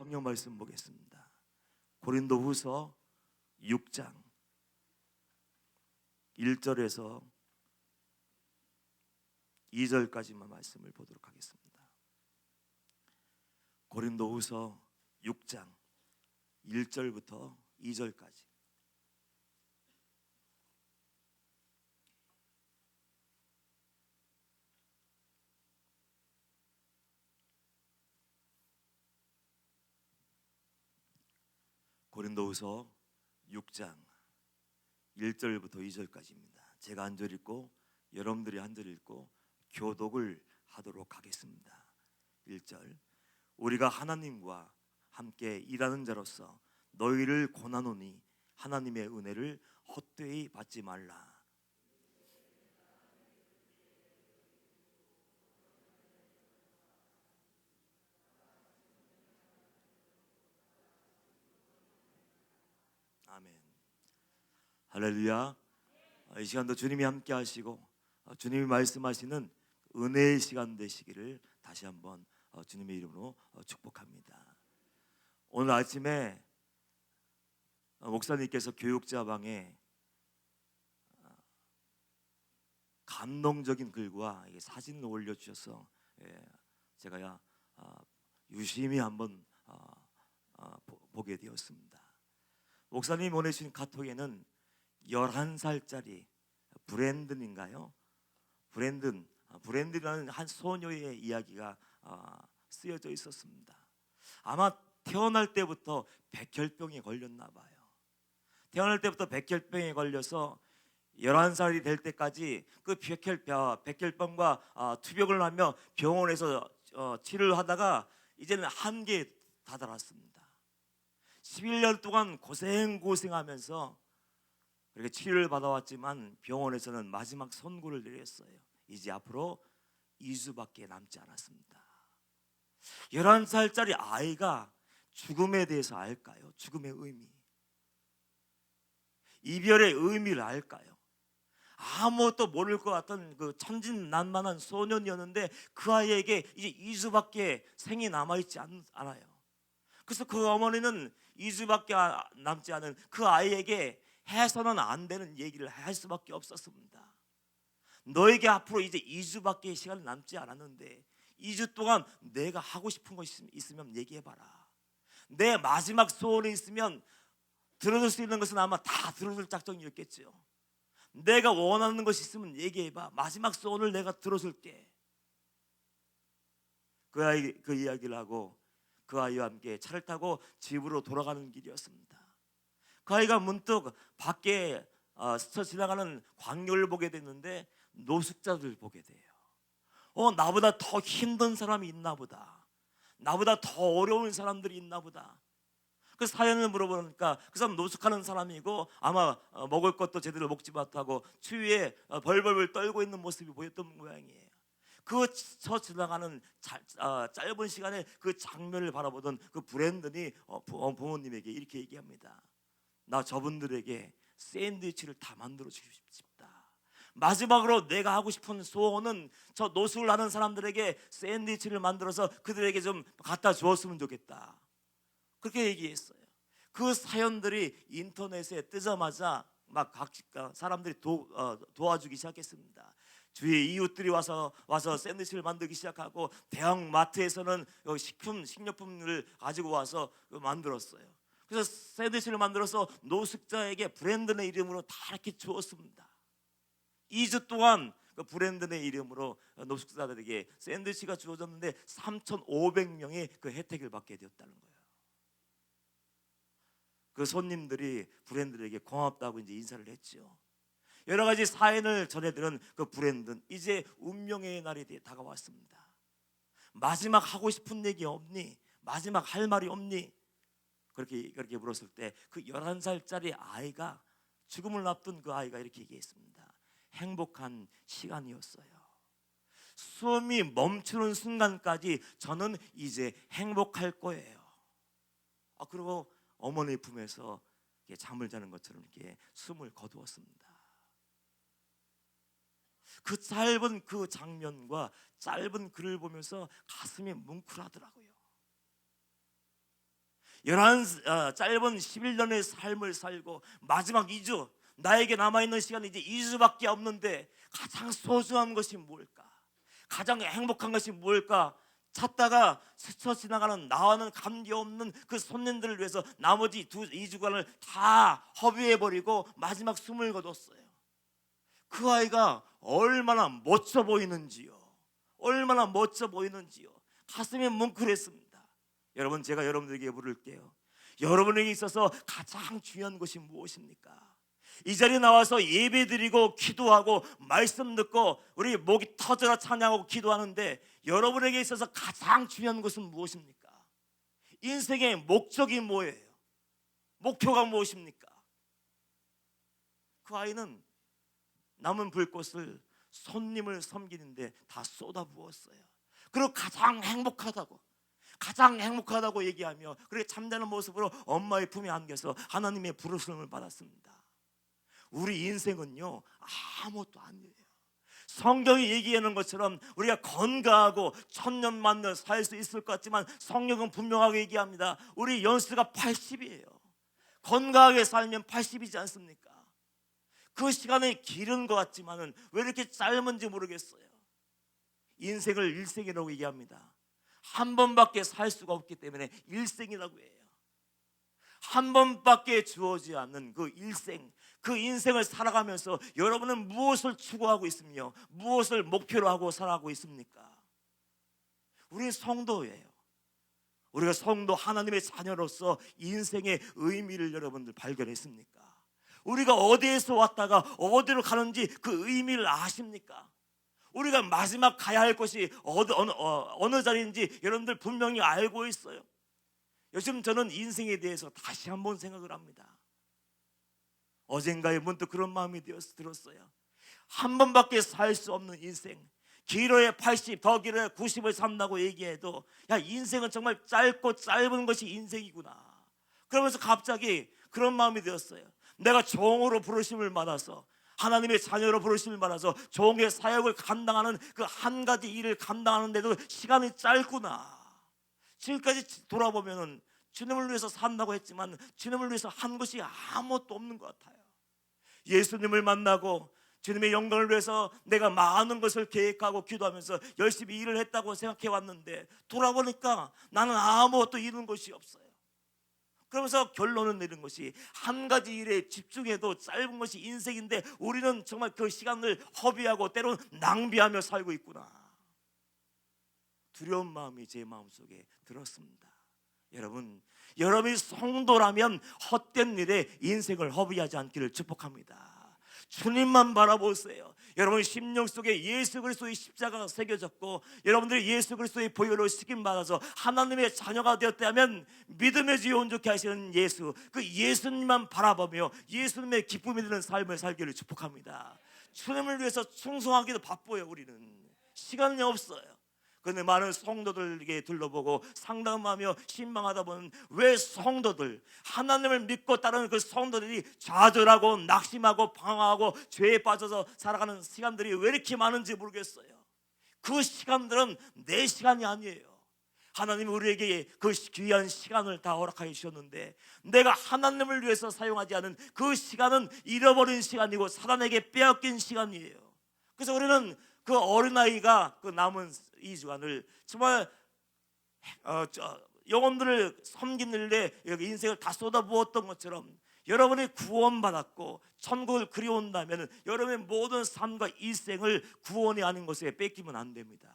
성경 말씀 보겠습니다. 고린도후서 6장 1절에서 2절까지만 말씀을 보도록 하겠습니다. 고린도후서 6장 1절부터 2절까지. 고린도후서 6장 1절부터 2절까지입니다. 제가 한 절 읽고 여러분들이 한 절 읽고 교독을 하도록 하겠습니다. 1절. 우리가 하나님과 함께 일하는 자로서 너희를 권하노니 하나님의 은혜를 헛되이 받지 말라. 아멘. 할렐루야. 이 시간도 주님이 함께 하시고 주님이 말씀하시는 은혜의 시간 되시기를 다시 한번 주님의 이름으로 축복합니다. 오늘 아침에 목사님께서 교육자방에 감동적인 글과 사진을 올려주셔서 제가 유심히 한번 보게 되었습니다. 목사님이 보내주신 카톡에는 11살짜리 브랜든인가요? 브랜든이라는 한 소녀의 이야기가 쓰여져 있었습니다. 아마 태어날 때부터 백혈병에 걸렸나 봐요. 태어날 때부터 백혈병에 걸려서 11살이 될 때까지 그 백혈병과 투병을 하며 병원에서 치료를 하다가 이제는 한계에 다다랐습니다. 11년 동안 고생하면서 그렇게 치료를 받아왔지만 병원에서는 마지막 선고를 내렸어요. 이제 앞으로 2주밖에 남지 않았습니다. 11살짜리 아이가 죽음에 대해서 알까요? 죽음의 의미, 이별의 의미를 알까요? 아무것도 모를 것 같은 그 천진난만한 소년이었는데 그 아이에게 이제 2주밖에 생이 남아있지 않아요. 그래서 그 어머니는 2주밖에 남지 않은 그 아이에게 해서는 안 되는 얘기를 할 수밖에 없었습니다. 너에게 앞으로 이제 2주밖에 시간이 남지 않았는데 2주 동안 내가 하고 싶은 거 있으면 얘기해봐라. 내 마지막 소원이 있으면 들어줄 수 있는 것은 아마 다 들어줄 작정이었겠죠. 내가 원하는 것이 있으면 얘기해봐. 마지막 소원을 내가 들어줄게. 그 이야기를 하고 그 아이와 함께 차를 타고 집으로 돌아가는 길이었습니다. 그 아이가 문득 밖에 스쳐 지나가는 광경을 보게 됐는데 노숙자들 보게 돼요. 나보다 더 힘든 사람이 있나 보다. 나보다 더 어려운 사람들이 있나 보다. 그 사연을 물어보니까 그 사람 노숙하는 사람이고 아마 먹을 것도 제대로 먹지 못하고 추위에 벌벌 떨고 있는 모습이 보였던 모양이에요. 그 저 지나가는 짧은 시간에 그 장면을 바라보던 그 브랜든이 부모님에게 이렇게 얘기합니다. 나 저분들에게 샌드위치를 다 만들어 주고 싶다. 마지막으로 내가 하고 싶은 소원은 저 노숙을 하는 사람들에게 샌드위치를 만들어서 그들에게 좀 갖다 주었으면 좋겠다. 그렇게 얘기했어요. 그 사연들이 인터넷에 뜨자마자 막 각 사람들이 도와주기 시작했습니다. 주위에 이웃들이 와서 샌드위치를 만들기 시작하고 대형 마트에서는 식료품을 가지고 와서 만들었어요. 그래서 샌드위치를 만들어서 노숙자에게 브랜든의 이름으로 다 이렇게 주었습니다. 2주 동안 그 브랜든의 이름으로 노숙자들에게 샌드위치가 주어졌는데 3,500명이 그 혜택을 받게 되었다는 거예요. 그 손님들이 브랜든에게 고맙다고 이제 인사를 했죠. 여러 가지 사연을 전해들은 그 브랜든, 이제 운명의 날이 다가왔습니다. 마지막 하고 싶은 얘기 없니? 마지막 할 말이 없니? 그렇게 물었을 때 그 11살짜리 아이가, 죽음을 앞둔 그 아이가 이렇게 얘기했습니다. 행복한 시간이었어요. 숨이 멈추는 순간까지 저는 이제 행복할 거예요. 그리고 어머니 품에서 잠을 자는 것처럼 이렇게 숨을 거두었습니다. 그 짧은 그 장면과 짧은 글을 보면서 가슴이 뭉클하더라고요. 짧은 11년의 삶을 살고 마지막 2주, 나에게 남아있는 시간이 이제 2주밖에 없는데 가장 소중한 것이 뭘까? 가장 행복한 것이 뭘까? 찾다가 스쳐 지나가는 나와는 관계없는 그 손님들을 위해서 나머지 2주간을 다 허비해버리고 마지막 숨을 거뒀어요. 그 아이가 얼마나 멋져 보이는지요. 얼마나 멋져 보이는지요. 가슴이 뭉클했습니다. 여러분, 제가 여러분들에게 물을게요. 여러분에게 있어서 가장 중요한 것이 무엇입니까? 이 자리에 나와서 예배드리고 기도하고 말씀 듣고 우리 목이 터져라 찬양하고 기도하는데 여러분에게 있어서 가장 중요한 것은 무엇입니까? 인생의 목적이 뭐예요? 목표가 무엇입니까? 그 아이는 남은 불꽃을 손님을 섬기는데 다 쏟아부었어요. 그리고 가장 행복하다고 얘기하며 그렇게 잠자는 모습으로 엄마의 품에 안겨서 하나님의 부르심을 받았습니다. 우리 인생은요, 아무것도 아니에요. 성경이 얘기하는 것처럼 우리가 건강하고 천년만년 살 수 있을 것 같지만 성경은 분명하게 얘기합니다. 우리 연수가 80이에요. 건강하게 살면 80이지 않습니까? 그 시간이 길은 것 같지만 왜 이렇게 짧은지 모르겠어요. 인생을 일생이라고 얘기합니다. 한 번밖에 살 수가 없기 때문에 일생이라고 해요. 한 번밖에 주어지지 않는 그 일생, 그 인생을 살아가면서 여러분은 무엇을 추구하고 있으며 무엇을 목표로 하고 살아가고 있습니까? 우리는 성도예요. 우리가 성도 하나님의 자녀로서 인생의 의미를 여러분들 발견했습니까? 우리가 어디에서 왔다가 어디로 가는지 그 의미를 아십니까? 우리가 마지막 가야 할 곳이 어느 자리인지 여러분들 분명히 알고 있어요. 요즘 저는 인생에 대해서 다시 한번 생각을 합니다. 어젠가에 문득 그런 마음이 들었어요. 한 번밖에 살 수 없는 인생, 길어야 80, 더 길어야 90을 산다고 얘기해도 야, 인생은 정말 짧고 짧은 것이 인생이구나. 그러면서 갑자기 그런 마음이 들었어요. 내가 종으로 부르심을 받아서, 하나님의 자녀로 부르심을 받아서 종의 사역을 감당하는 그 한 가지 일을 감당하는데도 시간이 짧구나. 지금까지 돌아보면 주님을 위해서 산다고 했지만 주님을 위해서 한 것이 아무것도 없는 것 같아요. 예수님을 만나고 주님의 영광을 위해서 내가 많은 것을 계획하고 기도하면서 열심히 일을 했다고 생각해 왔는데 돌아보니까 나는 아무것도 이룬 것이 없어요. 그러면서 결론을 내린 것이 한 가지 일에 집중해도 짧은 것이 인생인데 우리는 정말 그 시간을 허비하고 때로는 낭비하며 살고 있구나. 두려운 마음이 제 마음속에 들었습니다. 여러분이 성도라면 헛된 일에 인생을 허비하지 않기를 축복합니다. 주님만 바라보세요. 여러분 심령 속에 예수 그리스도의 십자가가 새겨졌고 여러분들이 예수 그리스도의 보혈로 쓰김받아서 하나님의 자녀가 되었다면 믿음의 주에 온전케 하시는 예수, 그 예수님만 바라보며 예수님의 기쁨이 드는 삶을 살기를 축복합니다. 주님을 위해서 충성하기도 바빠요. 우리는 시간이 없어요. 그런데 많은 성도들에게 둘러보고 상담하며 신망하다 보면 왜 성도들, 하나님을 믿고 따르는 그 성도들이 좌절하고 낙심하고 방황하고 죄에 빠져서 살아가는 시간들이 왜 이렇게 많은지 모르겠어요. 그 시간들은 내 시간이 아니에요. 하나님이 우리에게 그 귀한 시간을 다 허락하여 주셨는데 내가 하나님을 위해서 사용하지 않은 그 시간은 잃어버린 시간이고 사단에게 빼앗긴 시간이에요. 그래서 우리는 그 어린아이가 그 남은 2주간을 정말 영혼들을 섬기는 일에 인생을 다 쏟아부었던 것처럼 여러분이 구원받았고 천국을 그리운다면 여러분의 모든 삶과 일생을 구원이 아닌 것에 뺏기면 안 됩니다.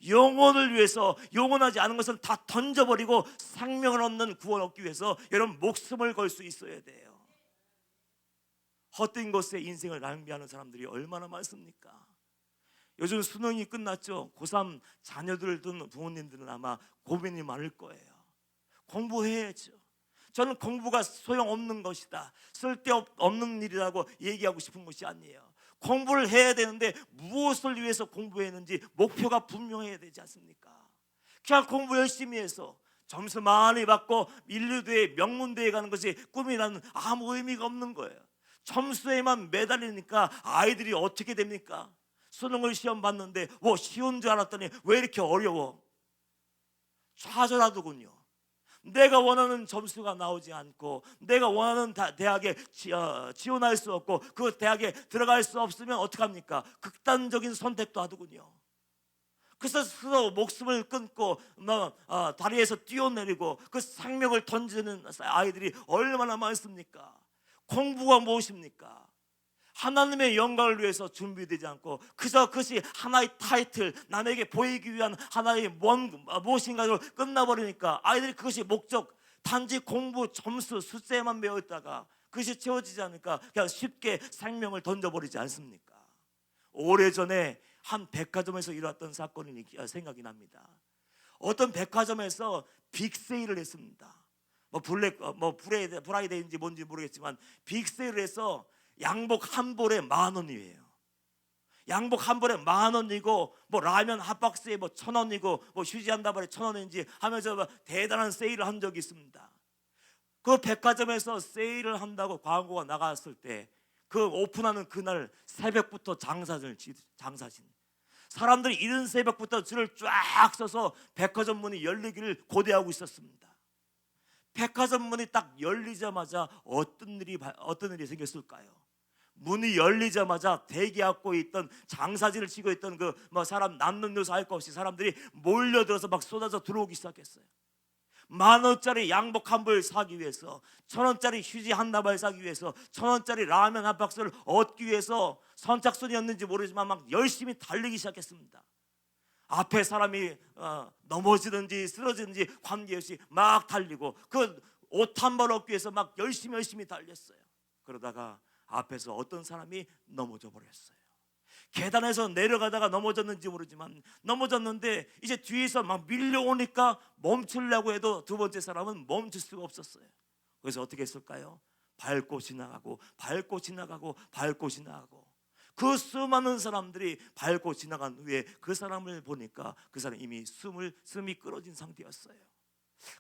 영혼을 위해서 영원하지 않은 것은 다 던져버리고 생명을 얻는 구원 얻기 위해서 여러분 목숨을 걸 수 있어야 돼요. 헛된 것에 인생을 낭비하는 사람들이 얼마나 많습니까? 요즘 수능이 끝났죠. 고3 자녀들 둔 부모님들은 아마 고민이 많을 거예요. 공부해야죠. 저는 공부가 소용없는 것이다, 쓸데없는 일이라고 얘기하고 싶은 것이 아니에요. 공부를 해야 되는데 무엇을 위해서 공부했는지 목표가 분명해야 되지 않습니까? 그냥 공부 열심히 해서 점수 많이 받고 인류대회 명문대회 가는 것이 꿈이라는 아무 의미가 없는 거예요. 점수에만 매달리니까 아이들이 어떻게 됩니까? 수능을 시험 봤는데 쉬운 줄 알았더니 왜 이렇게 어려워? 좌절하더군요. 내가 원하는 점수가 나오지 않고 내가 원하는 대학에 지원할 수 없고 그 대학에 들어갈 수 없으면 어떡합니까? 극단적인 선택도 하더군요. 그래서 스스로 목숨을 끊고 다리에서 뛰어내리고 그 생명을 던지는 아이들이 얼마나 많습니까? 공부가 무엇입니까? 하나님의 영광을 위해서 준비되지 않고 그저 그것이 하나의 타이틀, 남에게 보이기 위한 하나의 무엇인가로 끝나버리니까 아이들이 그것이 목적, 단지 공부, 점수, 숫자에만 매여 있다가 그것이 채워지지 않으니까 그냥 쉽게 생명을 던져버리지 않습니까? 오래전에 한 백화점에서 일어났던 사건이 생각이 납니다. 어떤 백화점에서 빅세일을 했습니다. 브라이데이인지 뭔지 모르겠지만 빅세일을 해서 양복 한 벌에 10,000원이에요. 양복 한 벌에 10,000원이고 라면 한 박스에 1,000원이고 휴지 한 다발에 1,000원인지 하면서 대단한 세일을 한 적이 있습니다. 그 백화점에서 세일을 한다고 광고가 나갔을 때 그 오픈하는 그날 새벽부터 장사진 사람들이 이른 새벽부터 줄을 쫙 서서 백화점 문이 열리기를 고대하고 있었습니다. 백화점 문이 딱 열리자마자 어떤 일이 생겼을까요? 문이 열리자마자 대기하고 있던 장사진을 치고 있던 사람 남는 요소 할 것 없이 사람들이 몰려들어서 막 쏟아져 들어오기 시작했어요. 10,000원짜리 양복 한 벌 사기 위해서, 1,000원짜리 휴지 한 다발 사기 위해서, 1,000원짜리 라면 한 박스를 얻기 위해서 선착순이었는지 모르지만 막 열심히 달리기 시작했습니다. 앞에 사람이 넘어지든지 쓰러지든지 관계없이 막 달리고 그 옷 한 벌 얻기 위해서 막 열심히 달렸어요. 그러다가 앞에서 어떤 사람이 넘어져 버렸어요. 계단에서 내려가다가 넘어졌는지 모르지만 넘어졌는데 이제 뒤에서 막 밀려오니까 멈추려고 해도 두 번째 사람은 멈출 수가 없었어요. 그래서 어떻게 했을까요? 밟고 지나가고 그 수많은 사람들이 밟고 지나간 후에 그 사람을 보니까 그 사람이 이미 숨이 끊어진 상태였어요.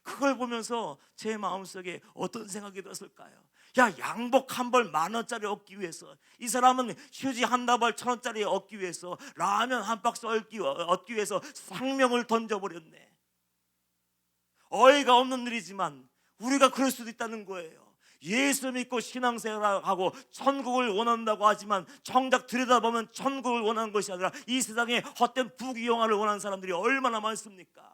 그걸 보면서 제 마음속에 어떤 생각이 들었을까요? 양복 한 벌 10,000원짜리 얻기 위해서, 이 사람은 휴지 한 다발 1,000원짜리 얻기 위해서, 라면 한 박스 얻기 위해서 생명을 던져버렸네. 어이가 없는 일이지만 우리가 그럴 수도 있다는 거예요. 예수 믿고 신앙생활하고 천국을 원한다고 하지만 정작 들여다보면 천국을 원하는 것이 아니라 이 세상에 헛된 부귀영화를 원하는 사람들이 얼마나 많습니까?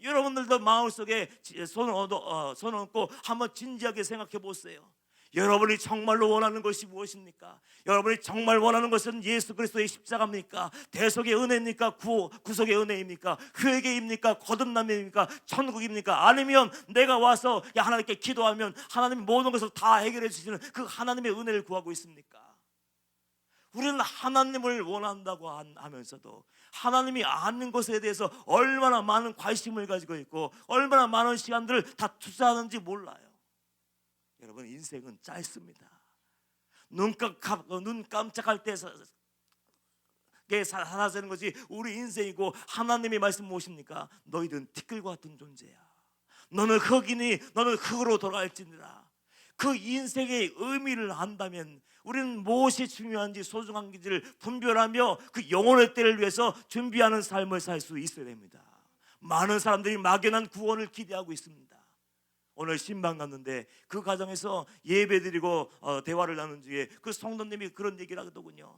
여러분들도 마음속에 손을 얹고 한번 진지하게 생각해 보세요. 여러분이 정말로 원하는 것이 무엇입니까? 여러분이 정말 원하는 것은 예수 그리스도의 십자가입니까? 대속의 은혜입니까? 구속의 은혜입니까? 회개입니까? 거듭남입니까? 천국입니까? 아니면 내가 와서 하나님께 기도하면 하나님이 모든 것을 다 해결해 주시는 그 하나님의 은혜를 구하고 있습니까? 우리는 하나님을 원한다고 하면서도 하나님이 아는 것에 대해서 얼마나 많은 관심을 가지고 있고 얼마나 많은 시간들을 다 투자하는지 몰라요. 여러분, 인생은 짧습니다. 눈 깜짝할 때 사라지는 것이 우리 인생이고, 하나님의 말씀 무엇입니까? 너희들은 티끌과 같은 존재야. 너는 흙이니 너는 흙으로 돌아갈지니라. 그 인생의 의미를 안다면 우리는 무엇이 중요한지 소중한지를 분별하며 그 영혼의 때를 위해서 준비하는 삶을 살 수 있어야 됩니다. 많은 사람들이 막연한 구원을 기대하고 있습니다. 오늘 신방 갔는데 그 가정에서 예배드리고 대화를 나눈 뒤에 그 성도님이 그런 얘기를 하더군요.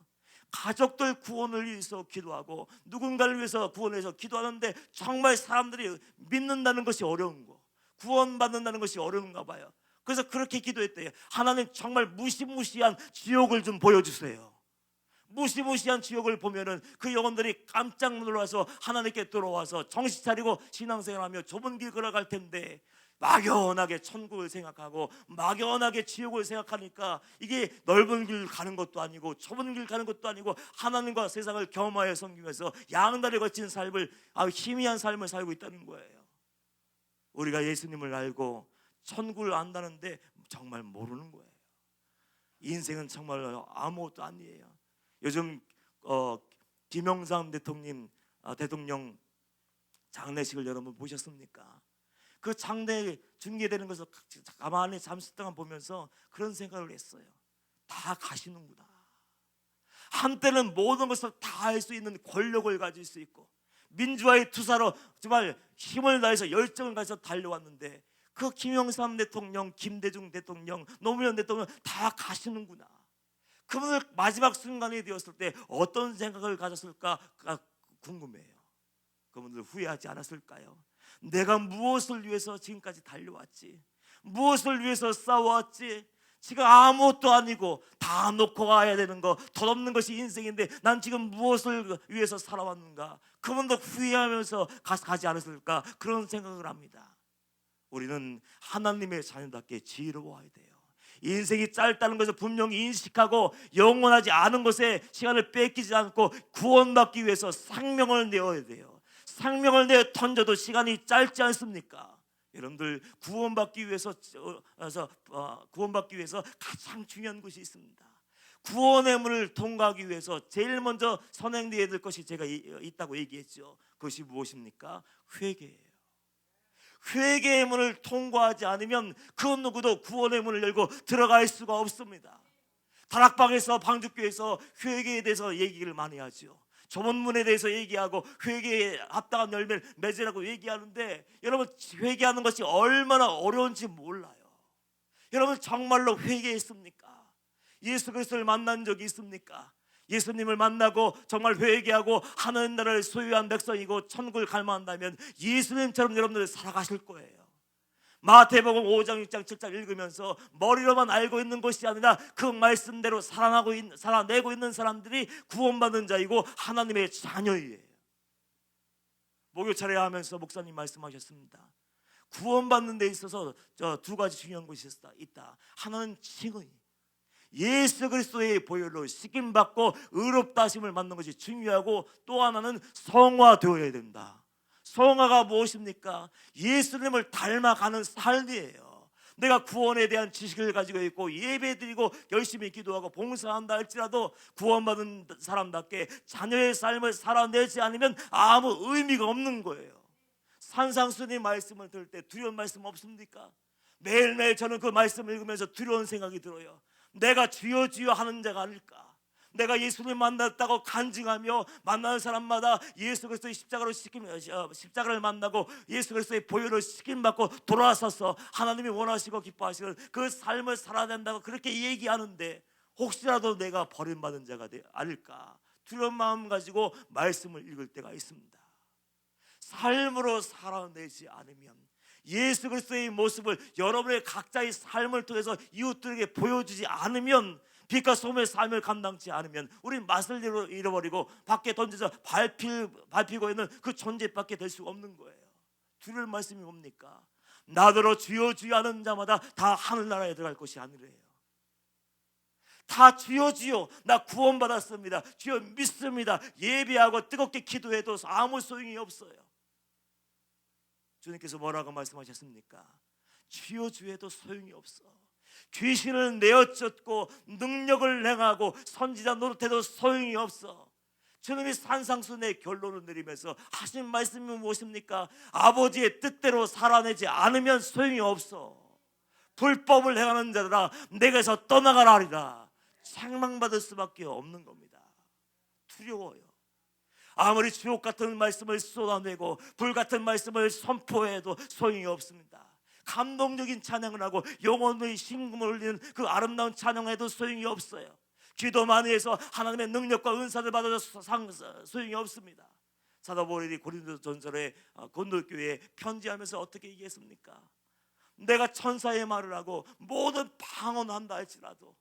가족들 구원을 위해서 기도하고 누군가를 위해서 구원해서 기도하는데 정말 사람들이 믿는다는 것이 어려운 거, 구원받는다는 것이 어려운가 봐요. 그래서 그렇게 기도했대요. 하나님, 정말 무시무시한 지옥을 좀 보여주세요. 무시무시한 지옥을 보면은 그 영혼들이 깜짝 놀라서 하나님께 들어와서 정신 차리고 신앙생활하며 좁은 길 걸어갈 텐데, 막연하게 천국을 생각하고 막연하게 지옥을 생각하니까 이게 넓은 길 가는 것도 아니고 좁은 길 가는 것도 아니고 하나님과 세상을 겸하여 섬기면서 양다리 거친 삶을, 희미한 삶을 살고 있다는 거예요. 우리가 예수님을 알고 천국을 안다는데 정말 모르는 거예요. 인생은 정말 아무것도 아니에요. 요즘 김영삼 대통령 장례식을 여러분 보셨습니까? 그 장례 중계되는 것을 가만히 잠시 동안 보면서 그런 생각을 했어요. 다 가시는구나. 한때는 모든 것을 다 할 수 있는 권력을 가질 수 있고 민주화의 투사로 정말 힘을 다해서 열정을 가해서 달려왔는데 그 김영삼 대통령, 김대중 대통령, 노무현 대통령 다 가시는구나. 그분들 마지막 순간이 되었을 때 어떤 생각을 가졌을까 궁금해요. 그분들 후회하지 않았을까요? 내가 무엇을 위해서 지금까지 달려왔지? 무엇을 위해서 싸워왔지? 지금 아무것도 아니고 다 놓고 가야 되는 거, 덧없는 것이 인생인데 난 지금 무엇을 위해서 살아왔는가? 그분도 후회하면서 가지 않았을까? 그런 생각을 합니다. 우리는 하나님의 자녀답게 지혜로워야 돼요. 인생이 짧다는 것을 분명히 인식하고 영원하지 않은 것에 시간을 뺏기지 않고 구원받기 위해서 생명을 내어야 돼요. 생명을 내어 던져도 시간이 짧지 않습니까? 여러분들 구원받기 위해서 가장 중요한 것이 있습니다. 구원의 문을 통과하기 위해서 제일 먼저 선행되어야 될 것이 제가 있다고 얘기했죠. 그것이 무엇입니까? 회개예요. 회개의 문을 통과하지 않으면 그 누구도 구원의 문을 열고 들어갈 수가 없습니다. 다락방에서, 방주교에서 회개에 대해서 얘기를 많이 하죠. 조문문에 대해서 얘기하고 회개에 합당한 열매를 맺으라고 얘기하는데, 여러분 회개하는 것이 얼마나 어려운지 몰라요. 여러분 정말로 회개했습니까? 예수 그리스도를 만난 적이 있습니까? 예수님을 만나고 정말 회개하고 하나님 나라를 소유한 백성이고 천국을 갈망한다면 예수님처럼 여러분들 살아가실 거예요. 마태복음 5장, 6장, 7장 읽으면서 머리로만 알고 있는 것이 아니라 그 말씀대로 살아내고 있는 사람들이 구원받는 자이고 하나님의 자녀예요. 목요 차례하면서 목사님 말씀하셨습니다. 구원받는 데 있어서 두 가지 중요한 것이 있다. 하나는 칭의, 예수 그리스도의 보혈로 씻김받고 의롭다 하심을 받는 것이 중요하고, 또 하나는 성화되어야 된다. 성화가 무엇입니까? 예수님을 닮아가는 삶이에요. 내가 구원에 대한 지식을 가지고 있고 예배드리고 열심히 기도하고 봉사한다 할지라도 구원받은 사람답게 자녀의 삶을 살아내지 않으면 아무 의미가 없는 거예요. 산상수님 말씀을 들을 때 두려운 말씀 없습니까? 매일매일 저는 그 말씀을 읽으면서 두려운 생각이 들어요. 내가 주여 주여 하는 자가 아닐까? 내가 예수를 만났다고 간증하며 만나는 사람마다 예수 그리스도의 십자가를 만나고 예수 그리스도의 보혈로 씻김받고 돌아서서 하나님이 원하시고 기뻐하시는 그 삶을 살아야 된다고 그렇게 얘기하는데, 혹시라도 내가 버림받은 자가 아닐까 두려운 마음 가지고 말씀을 읽을 때가 있습니다. 삶으로 살아내지 않으면, 예수 그리스도의 모습을 여러분의 각자의 삶을 통해서 이웃들에게 보여주지 않으면, 빛과 소금의 삶을 감당치 않으면 우리는 맛을 잃어버리고 밖에 던져서 밟히고 있는 그 존재밖에 될 수가 없는 거예요. 들을 말씀이 뭡니까? 나더러 주여 주여 하는 자마다 다 하늘나라에 들어갈 것이 아니래요. 다 주여 주여, 나 구원받았습니다, 주여 믿습니다, 예배하고 뜨겁게 기도해도 아무 소용이 없어요. 주님께서 뭐라고 말씀하셨습니까? 주여 주여도 소용이 없어. 귀신을 내어쫓고 능력을 행하고 선지자 노릇해도 소용이 없어. 주님이 산상수훈의 결론을 내리면서 하신 말씀이 무엇입니까? 아버지의 뜻대로 살아내지 않으면 소용이 없어. 불법을 행하는 자들아 내게서 떠나가라 하리라. 책망받을 수밖에 없는 겁니다. 두려워요. 아무리 주옥 같은 말씀을 쏟아내고 불 같은 말씀을 선포해도 소용이 없습니다. 감동적인 찬양을 하고 영혼의 심금을 울리는 그 아름다운 찬양해도 소용이 없어요. 기도 많이 해서 하나님의 능력과 은사를 받아도 소용이 없습니다. 사도 바울이 고린도전서에 고린도교회에 편지하면서 어떻게 얘기했습니까? 내가 천사의 말을 하고 모든 방언한다 할지라도,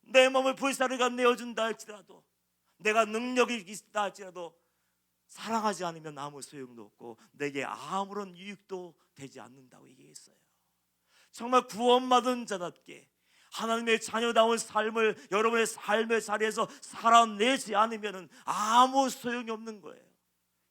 내 몸을 불사르게 내어준다 할지라도, 내가 능력이 있다 할지라도 사랑하지 않으면 아무 소용도 없고 내게 아무런 유익도 되지 않는다고 얘기했어요. 정말 구원받은 자답게 하나님의 자녀다운 삶을 여러분의 삶의 자리에서 살아내지 않으면 아무 소용이 없는 거예요.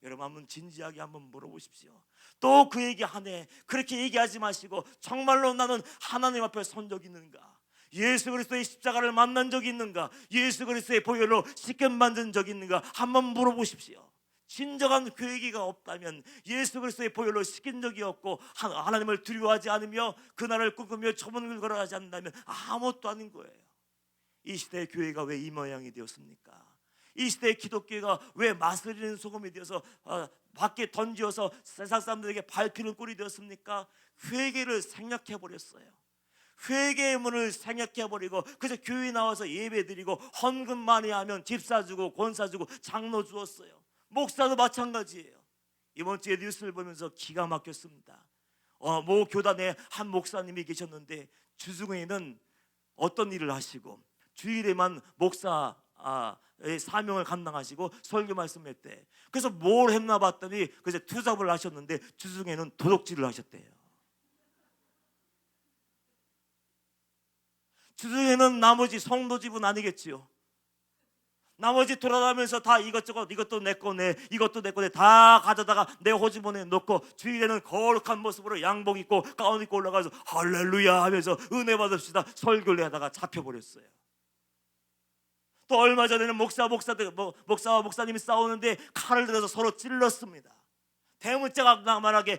여러분 한번 진지하게 한번 물어보십시오. 또 그 얘기 하네, 그렇게 얘기하지 마시고 정말로 나는 하나님 앞에 선 적이 있는가? 예수 그리스도의 십자가를 만난 적이 있는가? 예수 그리스도의 보혈로 씻김받은 적이 있는가? 한번 물어보십시오. 진정한 회개가 없다면, 예수 그리스도의 보혈로 씻긴 적이 없고 하나님을 두려워하지 않으며 그날을 꿈꾸며 초문을 걸어가지 않는다면 아무것도 아닌 거예요. 이 시대의 교회가 왜 이 모양이 되었습니까? 이 시대의 기독교가 왜 마스리는 소금이 되어서 밖에 던지어서 세상 사람들에게 밟히는 꼴이 되었습니까? 회개를 생략해 버렸어요. 회개의 문을 생략해 버리고 그래서 교회 나와서 예배 드리고 헌금 많이 하면 집사 주고 권사 주고 장로 주었어요. 목사도 마찬가지예요. 이번 주에 뉴스를 보면서 기가 막혔습니다. 모 교단에 한 목사님이 계셨는데 주중에는 어떤 일을 하시고 주일에만 목사 사명을 감당하시고 설교 말씀했대. 그래서 뭘 했나 봤더니 그래서 투잡을 하셨는데 주중에는 도둑질을 하셨대요. 주중에는 나머지 성도 집은 아니겠지요. 나머지 돌아다니면서 다 이것저것 이것도 내 거네 이것도 내 거네 다 가져다가 내 호주머니에 넣고 주일에는 거룩한 모습으로 양복 입고 가운 입고 올라가서 할렐루야 하면서 은혜 받읍시다 설교를 하다가 잡혀버렸어요. 또 얼마 전에는 목사와 목사님이 싸우는데 칼을 들어서 서로 찔렀습니다. 대문짝만하게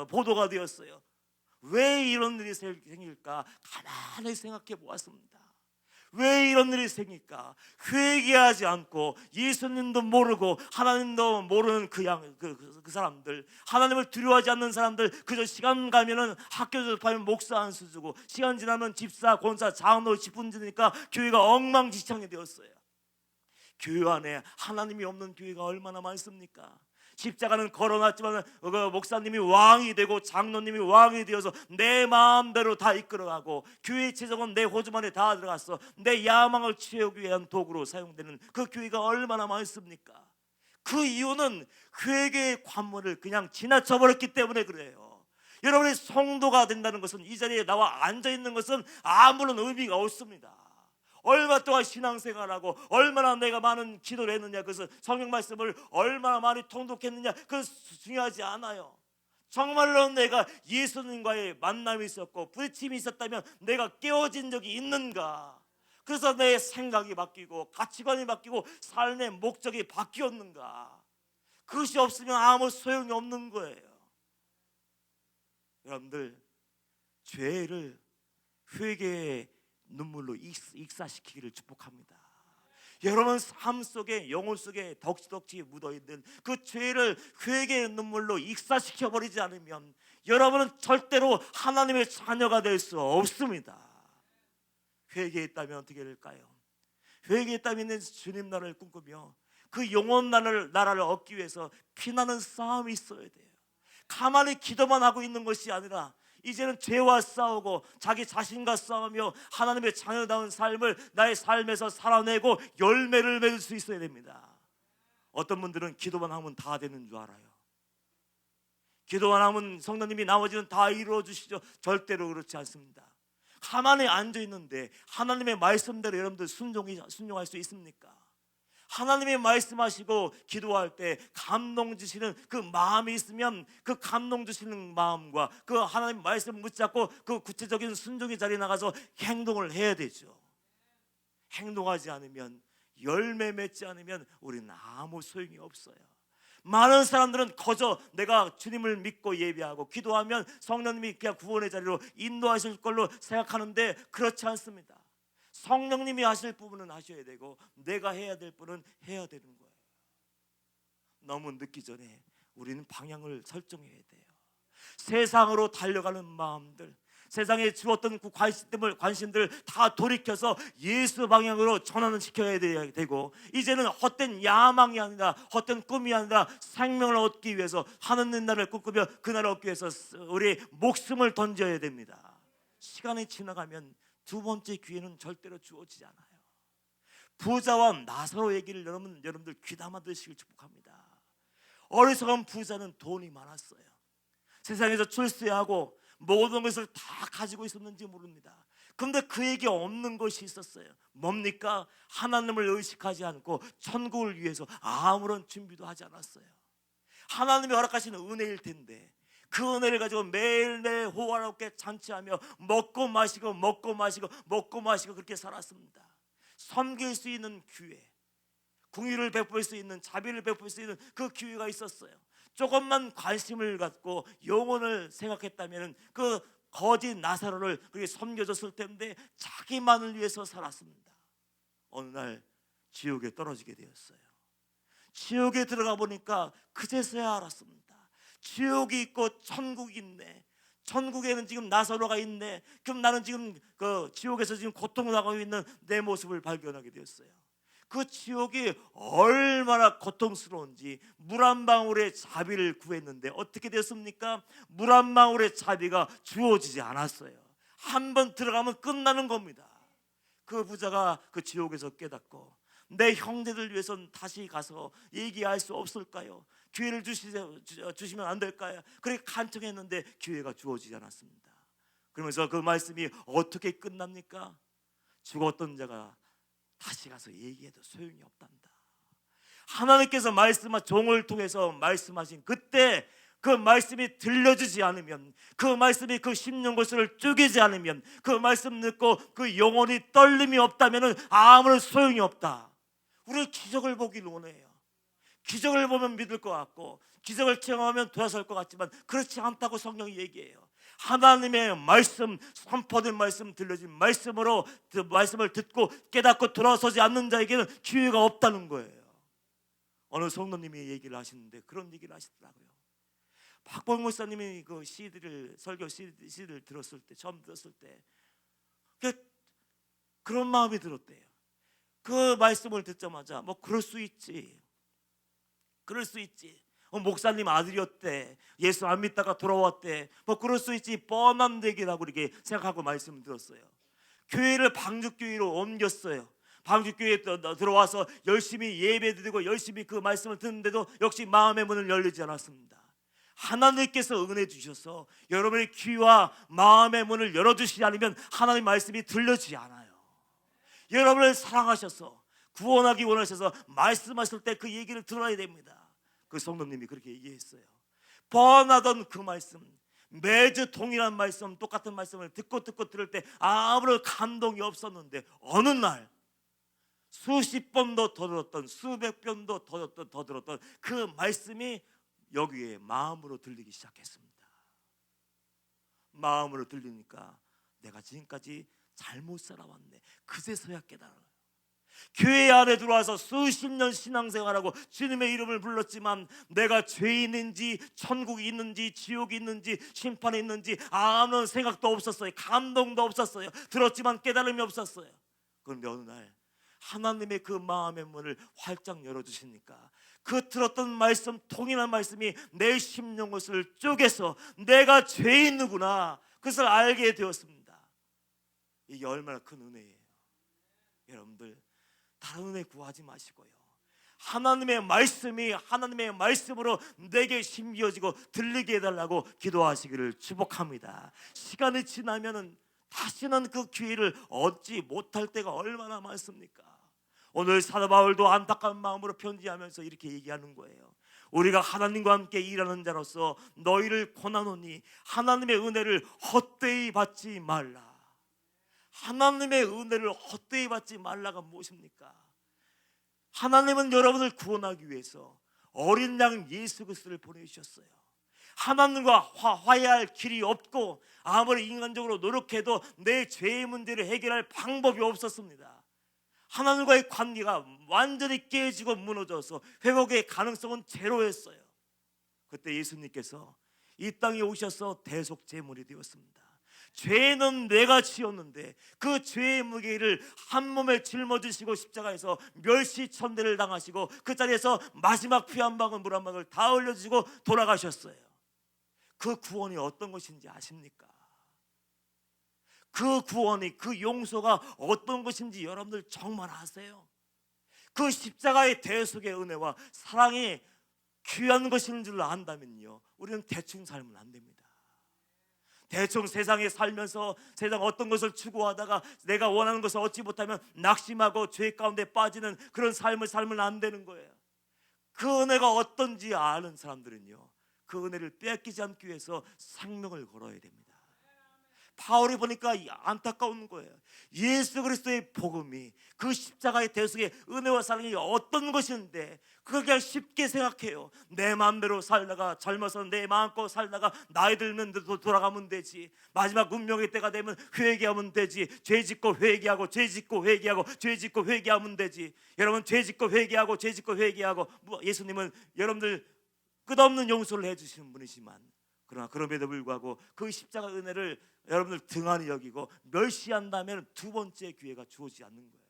보도가 되었어요. 왜 이런 일이 생길까? 가만히 생각해 보았습니다. 왜 이런 일이 생길까? 회개하지 않고 예수님도 모르고 하나님도 모르는 그 사람들, 하나님을 두려워하지 않는 사람들, 그저 시간 가면은 학교 졸업하면 목사 안수 주고 시간 지나면 집사, 권사, 장로 직분지니까 교회가 엉망진창이 되었어요. 교회 안에 하나님이 없는 교회가 얼마나 많습니까? 십자가는 걸어놨지만 목사님이 왕이 되고 장로님이 왕이 되어서 내 마음대로 다 이끌어가고 교회의 재정은 내 호주머니에 다 들어갔어. 내 야망을 채우기 위한 도구로 사용되는 그 교회가 얼마나 많습니까? 그 이유는 회개의 관문을 그냥 지나쳐버렸기 때문에 그래요. 여러분이 성도가 된다는 것은 이 자리에 나와 앉아있는 것은 아무런 의미가 없습니다. 얼마 동안 신앙생활하고 얼마나 내가 많은 기도를 했느냐, 그래서 성경 말씀을 얼마나 많이 통독했느냐, 그건 중요하지 않아요. 정말로 내가 예수님과의 만남이 있었고 부딪힘이 있었다면 내가 깨어진 적이 있는가? 그래서 내 생각이 바뀌고 가치관이 바뀌고 삶의 목적이 바뀌었는가? 그것이 없으면 아무 소용이 없는 거예요. 여러분들, 죄를 회개의 눈물로 익사시키기를 축복합니다. 여러분 삶 속에, 영혼 속에 덕지덕지 묻어있는 그 죄를 회개의 눈물로 익사시켜버리지 않으면 여러분은 절대로 하나님의 자녀가 될 수 없습니다. 회개했다면 어떻게 될까요? 회개했다면 주님 나라를 꿈꾸며 그 영원 나라를 얻기 위해서 피나는 싸움이 있어야 돼요. 가만히 기도만 하고 있는 것이 아니라 이제는 죄와 싸우고 자기 자신과 싸우며 하나님의 자녀다운 삶을 나의 삶에서 살아내고 열매를 맺을 수 있어야 됩니다. 어떤 분들은 기도만 하면 다 되는 줄 알아요. 기도만 하면 성령님이 나머지는 다 이루어 주시죠. 절대로 그렇지 않습니다. 가만히 앉아 있는데 하나님의 말씀대로 여러분들 순종할 수 있습니까? 하나님이 말씀하시고 기도할 때 감동 주시는 그 마음이 있으면 그 감동 주시는 마음과 그 하나님 말씀 붙잡고 그 구체적인 순종의 자리에 나가서 행동을 해야 되죠. 행동하지 않으면, 열매 맺지 않으면 우리는 아무 소용이 없어요. 많은 사람들은 거저 내가 주님을 믿고 예배하고 기도하면 성령님이 그냥 구원의 자리로 인도하실 걸로 생각하는데 그렇지 않습니다. 성령님이 하실 부분은 하셔야 되고 내가 해야 될 부분은 해야 되는 거예요. 너무 늦기 전에 우리는 방향을 설정해야 돼요. 세상으로 달려가는 마음들, 세상에 주었던 그 관심들 다 돌이켜서 예수 방향으로 전환을 시켜야 되고, 이제는 헛된 야망이 아니라 헛된 꿈이 아니라 생명을 얻기 위해서 하나님 나라를 꿈꾸며 그 나라를 얻기 위해서 우리 목숨을 던져야 됩니다. 시간이 지나가면 두 번째 기회는 절대로 주어지지 않아요. 부자와 나사로 얘기를 여러분들 귀담아 들으시길 축복합니다. 어리석은 부자는 돈이 많았어요. 세상에서 출세하고 모든 것을 다 가지고 있었는지 모릅니다. 그런데 그에게 없는 것이 있었어요. 뭡니까? 하나님을 의식하지 않고 천국을 위해서 아무런 준비도 하지 않았어요. 하나님이 허락하시는 은혜일 텐데 그 은혜를 가지고 매일매일 호화롭게 잔치하며 먹고 마시고 그렇게 살았습니다. 섬길 수 있는 기회, 궁유를 베풀 수 있는, 자비를 베풀 수 있는 그 기회가 있었어요. 조금만 관심을 갖고 영혼을 생각했다면 그 거짓 나사로를 그렇게 섬겨줬을 텐데 자기만을 위해서 살았습니다. 어느 날 지옥에 떨어지게 되었어요. 지옥에 들어가 보니까 그제서야 알았습니다. 지옥이 있고 천국이 있네. 천국에는 지금 나사로가 있네. 그럼 나는 지금 그 지옥에서 지금 고통을 당하고 있는 내 모습을 발견하게 되었어요. 그 지옥이 얼마나 고통스러운지. 물 한 방울의 자비를 구했는데 어떻게 됐습니까? 물 한 방울의 자비가 주어지지 않았어요. 한 번 들어가면 끝나는 겁니다. 그 부자가 그 지옥에서 깨닫고, 내 형제들 위해서는 다시 가서 얘기할 수 없을까요? 기회를 주시면 안 될까요? 그렇게 간청했는데 기회가 주어지지 않았습니다. 그러면서 그 말씀이 어떻게 끝납니까? 죽었던 자가 다시 가서 얘기해도 소용이 없단다. 하나님께서 종을 통해서 말씀하신 그때 그 말씀이 들려지지 않으면, 그 말씀이 그 심령고스를 쪼개지 않으면, 그 말씀 듣고 그 영혼이 떨림이 없다면 아무런 소용이 없다. 우리는 기적을 보기를 원해요. 기적을 보면 믿을 것 같고, 기적을 체험하면 돌아설 것 같지만 그렇지 않다고 성경이 얘기해요. 하나님의 말씀, 선포된 말씀, 들려진 말씀으로 그 말씀을 듣고 깨닫고 돌아서지 않는 자에게는 기회가 없다는 거예요. 어느 성도님이 얘기를 하시는데 그런 얘기를 하시더라고요. 박봉 목사님이 그 설교 CD를 들었을 때, 처음 들었을 때 그런 마음이 들었대요. 그 말씀을 듣자마자 그럴 수 있지, 그럴 수 있지. 목사님 아들이었대, 예수 안 믿다가 돌아왔대, 그럴 수 있지, 뻔한 얘기라고 이렇게 생각하고 말씀을 들었어요. 교회를 방죽교회로 옮겼어요. 방죽교회에 들어와서 열심히 예배드리고 열심히 그 말씀을 듣는데도 역시 마음의 문을 열리지 않았습니다. 하나님께서 은혜 주셔서 여러분의 귀와 마음의 문을 열어주시지 않으면 하나님의 말씀이 들려지지 않아요. 여러분을 사랑하셔서 구원하기 원하셔서 말씀하실 때 그 얘기를 들어야 됩니다. 그 성도님이 그렇게 얘기했어요. 번하던 그 말씀, 매주 동일한 말씀, 똑같은 말씀을 듣고 들을 때 아무런 감동이 없었는데 어느 날 수십 번도 더 들었던, 수백 번도 더 들었던 그 말씀이 여기에 마음으로 들리기 시작했습니다. 마음으로 들리니까 내가 지금까지 잘못 살아왔네. 그제서야 깨달아요. 교회 안에 들어와서 수십 년 신앙생활하고 주님의 이름을 불렀지만 내가 죄인인지 천국이 있는지 지옥이 있는지 심판이 있는지 아무런 생각도 없었어요. 감동도 없었어요. 들었지만 깨달음이 없었어요. 그런데 어느 날 하나님의 그 마음의 문을 활짝 열어주시니까 그 들었던 말씀, 통일한 말씀이 내 심령것을 쪼개서 내가 죄인이구나, 그것을 알게 되었습니다. 이게 얼마나 큰 은혜예요. 여러분들 다른 은혜 구하지 마시고요, 하나님의 말씀이 하나님의 말씀으로 내게 심겨지고 들리게 해달라고 기도하시기를 축복합니다. 시간이 지나면은 다시는 그 기회를 얻지 못할 때가 얼마나 많습니까? 오늘 사도 바울도 안타까운 마음으로 편지하면서 이렇게 얘기하는 거예요. 우리가 하나님과 함께 일하는 자로서 너희를 권하노니 하나님의 은혜를 헛되이 받지 말라. 하나님의 은혜를 헛되이 받지 말라가 무엇입니까? 하나님은 여러분을 구원하기 위해서 어린 양 예수 그리스도를 보내주셨어요. 하나님과 화해할 길이 없고 아무리 인간적으로 노력해도 내 죄의 문제를 해결할 방법이 없었습니다. 하나님과의 관계가 완전히 깨지고 무너져서 회복의 가능성은 제로였어요. 그때 예수님께서 이 땅에 오셔서 대속제물이 되었습니다. 죄는 내가 지었는데 그 죄의 무게를 한 몸에 짊어지시고 십자가에서 멸시천대를 당하시고 그 자리에서 마지막 피 한 방울 물 한 방울 다 흘려주시고 돌아가셨어요. 그 구원이 어떤 것인지 아십니까? 그 구원이, 그 용서가 어떤 것인지 여러분들 정말 아세요? 그 십자가의 대속의 은혜와 사랑이 귀한 것인 줄 안다면요, 우리는 대충 살면 안 됩니다. 대충 세상에 살면서 세상 어떤 것을 추구하다가 내가 원하는 것을 얻지 못하면 낙심하고 죄 가운데 빠지는 그런 삶을 살면 안 되는 거예요. 그 은혜가 어떤지 아는 사람들은요, 그 은혜를 뺏기지 않기 위해서 생명을 걸어야 됩니다. 바울이 보니까 안타까운 거예요. 예수 그리스도의 복음이, 그 십자가의 대속의 은혜와 사랑이 어떤 것인데 그걸 그냥 쉽게 생각해요. 내 마음대로 살다가, 젊어서 내 마음껏 살다가 나이 들면 돌아가면 되지, 마지막 운명의 때가 되면 회개하면 되지, 죄 짓고 회개하고 죄 짓고 회개하고 죄 짓고 회개하면 되지. 여러분, 죄 짓고 회개하고 죄 짓고 회개하고, 예수님은 여러분들 끝없는 용서를 해주시는 분이지만, 그러나 그럼에도 불구하고 그 십자가 은혜를 여러분들 등한히 여기고 멸시한다면 두 번째 기회가 주어지지 않는 거예요.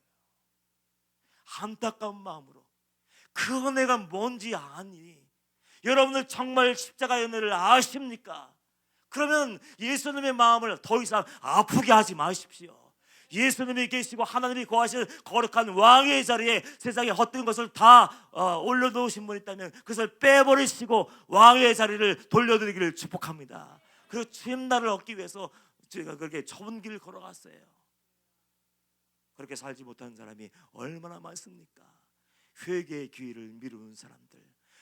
안타까운 마음으로 그 은혜가 뭔지 아니? 여러분들 정말 십자가의 은혜를 아십니까? 그러면 예수님의 마음을 더 이상 아프게 하지 마십시오. 예수님이 계시고 하나님이 거하시는 거룩한 왕의 자리에 세상에 헛된 것을 다 올려놓으신 분이 있다면 그것을 빼버리시고 왕의 자리를 돌려드리기를 축복합니다. 그리고 주님 나를 얻기 위해서 제가 그렇게 좁은 길을 걸어갔어요. 그렇게 살지 못한 사람이 얼마나 많습니까? 회개의 기회를 미루는 사람들,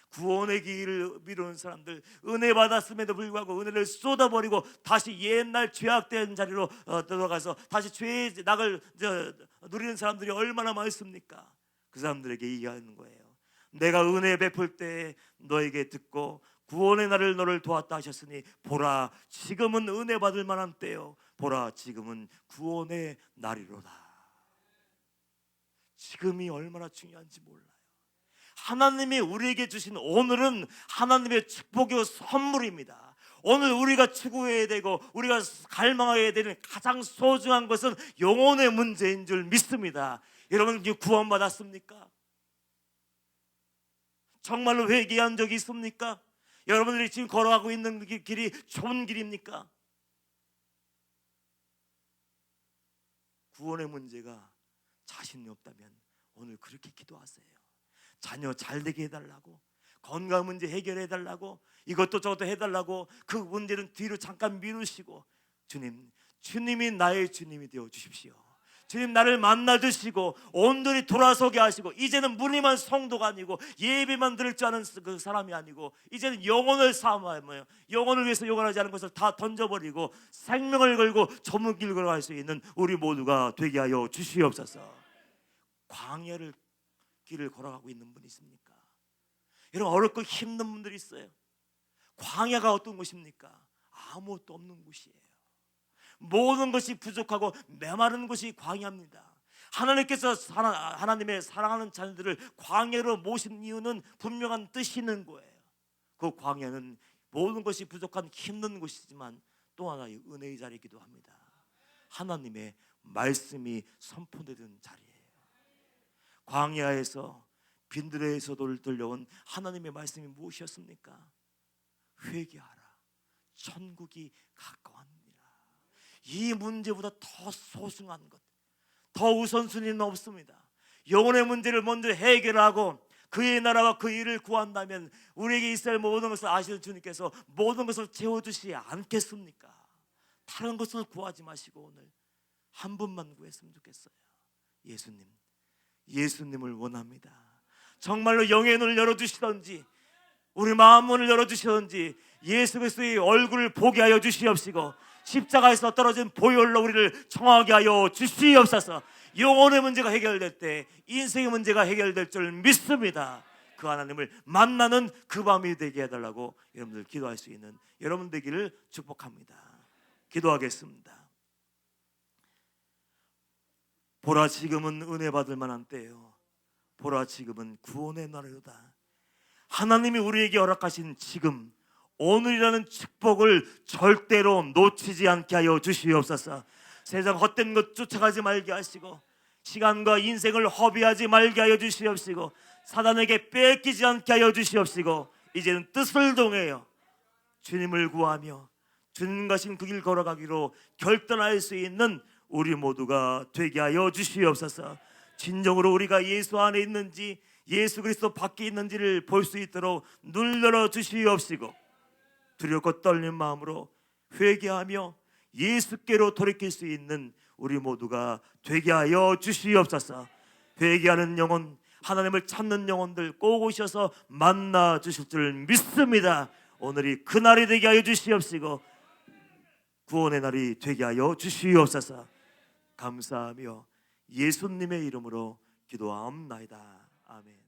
구원의 기회를 미루는 사람들, 은혜 받았음에도 불구하고 은혜를 쏟아버리고 다시 옛날 죄악된 자리로 들어가서 다시 죄의 낙을 누리는 사람들이 얼마나 많습니까? 그 사람들에게 얘기하는 거예요. 내가 은혜 베풀 때 너에게 듣고 구원의 날을 너를 도왔다 하셨으니 보라, 지금은 은혜 받을 만한 때요, 보라, 지금은 구원의 날이로다. 지금이 얼마나 중요한지 몰라요. 하나님이 우리에게 주신 오늘은 하나님의 축복의 선물입니다. 오늘 우리가 추구해야 되고 우리가 갈망해야 되는 가장 소중한 것은 영혼의 문제인 줄 믿습니다. 여러분, 구원받았습니까? 정말로 회개한 적이 있습니까? 여러분들이 지금 걸어가고 있는 길이 좋은 길입니까? 구원의 문제가 자신이 없다면 오늘 그렇게 기도하세요. 자녀 잘 되게 해달라고, 건강 문제 해결해 달라고, 이것도 저것도 해달라고, 그 문제는 뒤로 잠깐 미루시고, 주님이 나의 주님이 되어 주십시오. 주님, 나를 만나 주시고 온전히 돌아서게 하시고, 이제는 무늬만 성도가 아니고 예배만 드릴 줄 아는 그 사람이 아니고 이제는 영혼을 사모하며 영혼을 위해서 영원하지 않은 것을 다 던져버리고 생명을 걸고 좁은 길 걸어갈 수 있는 우리 모두가 되게 하여 주시옵소서. 광야를 길을 걸어가고 있는 분이 있습니까? 여러분, 어렵고 힘든 분들이 있어요. 광야가 어떤 곳입니까? 아무것도 없는 곳이에요. 모든 것이 부족하고 메마른 곳이 광야입니다. 하나님께서 하나님의 사랑하는 자녀들을 광야로 모신 이유는 분명한 뜻이 있는 거예요. 그 광야는 모든 것이 부족한 힘든 곳이지만 또 하나의 은혜의 자리이기도 합니다. 하나님의 말씀이 선포되는 자리예요. 광야에서 빈들에서 들려온 하나님의 말씀이 무엇이었습니까? 회개하라, 천국이 가까웠느니라. 이 문제보다 더 소중한 것, 더 우선순위는 없습니다. 영혼의 문제를 먼저 해결하고 그의 나라와 그 일을 구한다면 우리에게 있을 모든 것을 아시는 주님께서 모든 것을 채워주시지 않겠습니까? 다른 것을 구하지 마시고 오늘 한 분만 구했으면 좋겠어요. 예수님을 원합니다. 정말로 영의 눈을 열어주시던지 우리 마음 문을 열어주시던지 예수 그리스도의 얼굴을 보게 하여 주시옵시고 십자가에서 떨어진 보혈로 우리를 청하게 하여 주시옵소서. 영혼의 문제가 해결될 때 인생의 문제가 해결될 줄 믿습니다. 그 하나님을 만나는 그 밤이 되게 해달라고 여러분들 기도할 수 있는 여러분 되기를 축복합니다. 기도하겠습니다. 보라, 지금은 은혜 받을 만한 때요, 보라, 지금은 구원의 날이로다. 하나님이 우리에게 허락하신 지금, 오늘이라는 축복을 절대로 놓치지 않게 하여 주시옵소서. 세상 헛된 것 쫓아가지 말게 하시고 시간과 인생을 허비하지 말게 하여 주시옵시고 사단에게 뺏기지 않게 하여 주시옵시고 이제는 뜻을 동해요 주님을 구하며 주님 가신 그 길 걸어가기로 결단할 수 있는 우리 모두가 되게 하여 주시옵소서. 진정으로 우리가 예수 안에 있는지 예수 그리스도 밖에 있는지를 볼 수 있도록 눈을 열어 주시옵시고 두렵고 떨리는 마음으로 회개하며 예수께로 돌이킬 수 있는 우리 모두가 되게 하여 주시옵소서. 회개하는 영혼, 하나님을 찾는 영혼들 꼭 오셔서 만나 주실 줄 믿습니다. 오늘이 그날이 되게 하여 주시옵시고 구원의 날이 되게 하여 주시옵소서. 감사하며 예수님의 이름으로 기도하옵나이다. 아멘.